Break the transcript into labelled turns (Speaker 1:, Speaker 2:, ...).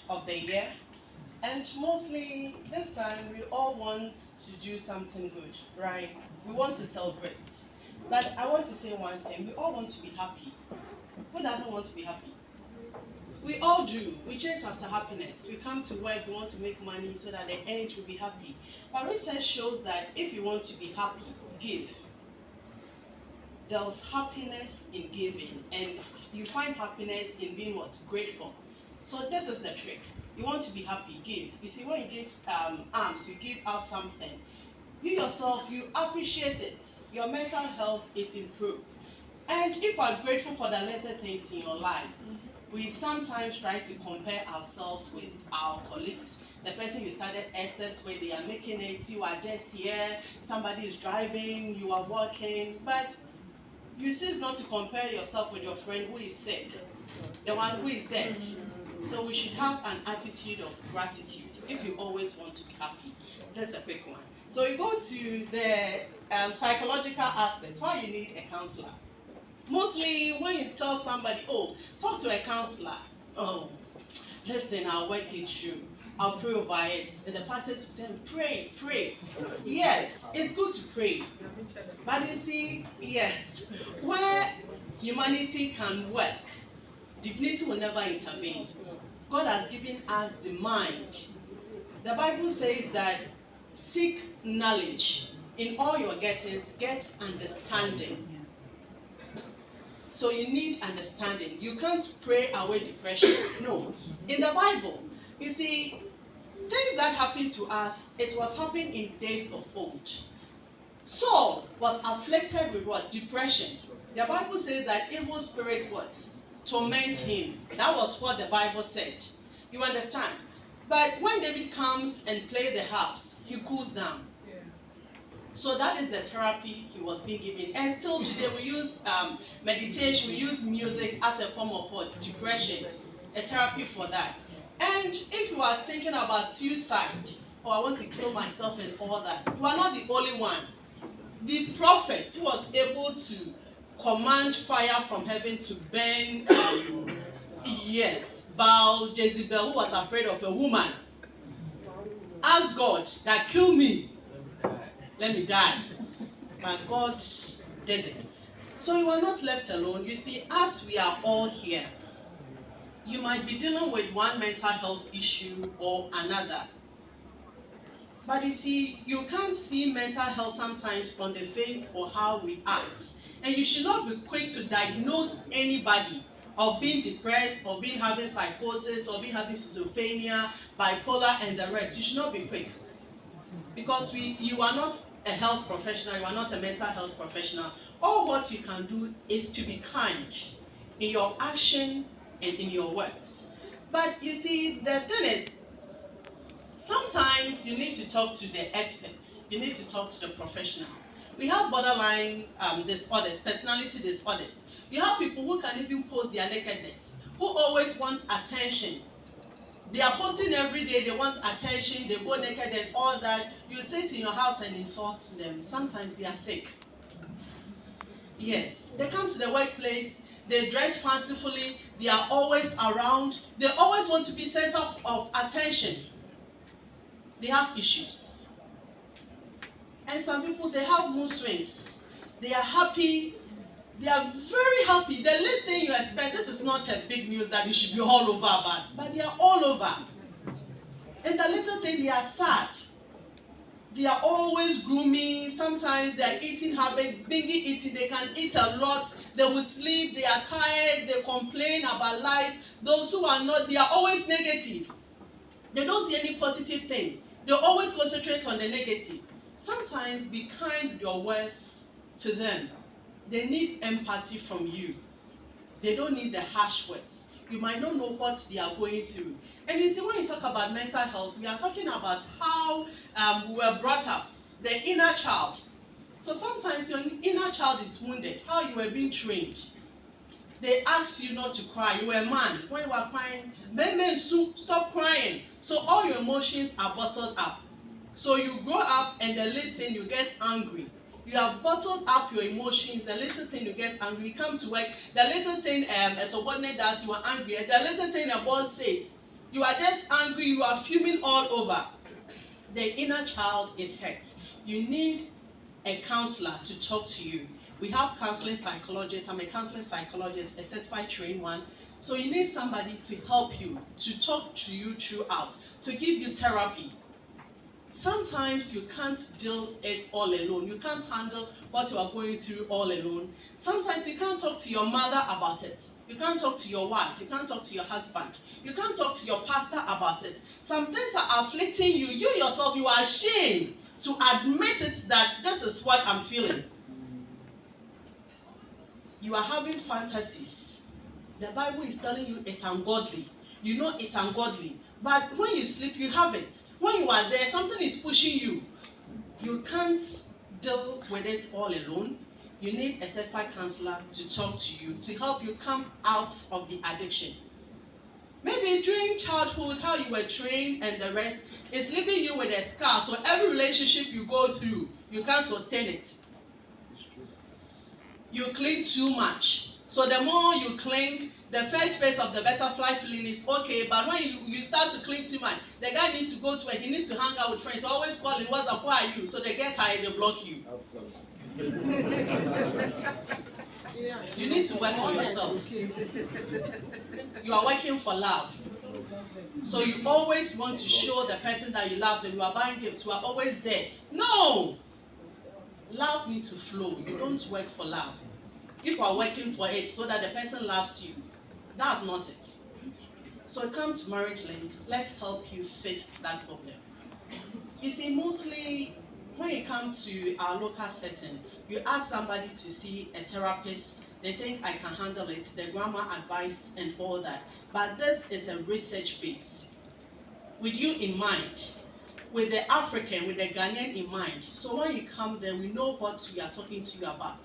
Speaker 1: of the year, and mostly this time we all want to do something good, right? We want to celebrate. But I want to say one thing, we all want to be happy. Who doesn't want to be happy? We all do. We chase after happiness. We come to work, we want to make money so that the end will be happy. But research shows that if you want to be happy, give. There's happiness in giving, and you find happiness in being what? Grateful. So this is the trick. You want to be happy, give. You see, when you give alms, you give out something. You yourself, you appreciate it. Your mental health, it improves. And if you are grateful for the little things in your life, we sometimes try to compare ourselves with our colleagues. The person you started SS with, they are making it, you are just here, somebody is driving, you are walking, but you cease not to compare yourself with your friend who is sick, the one who is dead. So we should have an attitude of gratitude if you always want to be happy. That's a quick one. So you go to the psychological aspect, why you need a counselor. Mostly when you tell somebody, oh, talk to a counselor, oh, listen, I'll work it through. I'll pray over it. And the pastors will tell me, pray, pray. Yes, it's good to pray. But you see, yes, where humanity can work, divinity will never intervene. God has given us the mind. The Bible says that seek knowledge. In all your gettings, get understanding. So you need understanding. You can't pray away depression. No. In the Bible, you see, things that happened to us, it was happening in days of old. Saul was afflicted with what? Depression. The Bible says that evil spirits what? Torment him. That was what the Bible said. You understand? But when David comes and plays the harps, he cools down. So that is the therapy he was being given. And still today we use meditation, we use music as a form of what? Depression, a therapy for that. And if you are thinking about suicide, or I want to kill myself and all that, you are not the only one. The prophet who was able to command fire from heaven to burn, yes, Baal, Jezebel, who was afraid of a woman, asked God that kill me, let me die. But God didn't. So you are not left alone. You see, as we are all here, you might be dealing with one mental health issue or another. But you see, you can't see mental health sometimes on the face or how we act. And you should not be quick to diagnose anybody of being depressed, or being having psychosis, or being having schizophrenia, bipolar, and the rest. You should not be quick. Because you are not a health professional, you are not a mental health professional. All what you can do is to be kind in your action and in your works. But you see, the thing is, sometimes you need to talk to the experts. You need to talk to the professional. We have borderline disorders, personality disorders. You have people who can even post their nakedness, who always want attention. They are posting every day, they want attention, they go naked and all that. You sit in your house and insult them. Sometimes they are sick. Yes, they come to the workplace, they dress fancifully, they are always around, they always want to be center of attention. They have issues. And some people, they have mood swings. They are happy. They are very happy. The least thing you expect, this is not a big news that you should be all over about, but they are all over. And the little thing, they are sad. They are always grooming. Sometimes they are eating habit, bingy eating. They can eat a lot. They will sleep. They are tired. They complain about life. Those who are not, they are always negative. They don't see any positive thing. They always concentrate on the negative. Sometimes be kind with your words to them. They need empathy from you. They don't need the harsh words. You might not know what they are going through. And you see, when you talk about mental health, we are talking about how we were brought up, the inner child. So sometimes your inner child is wounded, how you were being trained. They asked you not to cry. You were a man. When you were crying, men, stop crying. So all your emotions are bottled up. So you grow up and the least thing you get angry. You have bottled up your emotions. The little thing you get angry. You come to work. The little thing a subordinate does, you are angry. The little thing a boss says, You are just angry, you are fuming all over. The inner child is hurt. You need a counselor to talk to you. We have counseling psychologists. I'm a counseling psychologist, a certified trained one. So you need somebody to help you, to talk to you throughout, to give you therapy. Sometimes you can't deal it all alone. You can't handle what you are going through all alone. Sometimes you can't talk to your mother about it. You can't talk to your wife. You can't talk to your husband. You can't talk to your pastor about it. Some things are afflicting you. You yourself, you are ashamed to admit it that this is what I'm feeling. You are having fantasies. The Bible is telling you it's ungodly. You know it's ungodly. But when you sleep, you have it. When you are there, something is pushing you. You can't deal with it all alone. You need a certified counselor to talk to you, to help you come out of the addiction. Maybe during childhood, how you were trained and the rest is leaving you with a scar. So every relationship you go through, you can't sustain it. You cling too much. So the more you cling, the first phase of the butterfly feeling is okay, but when you start to cling too much, the guy needs to go to he needs to hang out with friends. Always calling, what's up, why are you? So they get tired, they block you. You need to work for yourself. You are working for love. So you always want to show the person that you love them. You are buying gifts, you are always there. No! Love needs to flow. You don't work for love. If you are working for it so that the person loves you, that's not it. So come to Marriage Link. Let's help you fix that problem. You see, mostly when you come to our local setting, you ask somebody to see a therapist. They think I can handle it, the grammar advice and all that. But this is a research base. With you in mind, with the African, with the Ghanaian in mind. So when you come there, we know what we are talking to you about.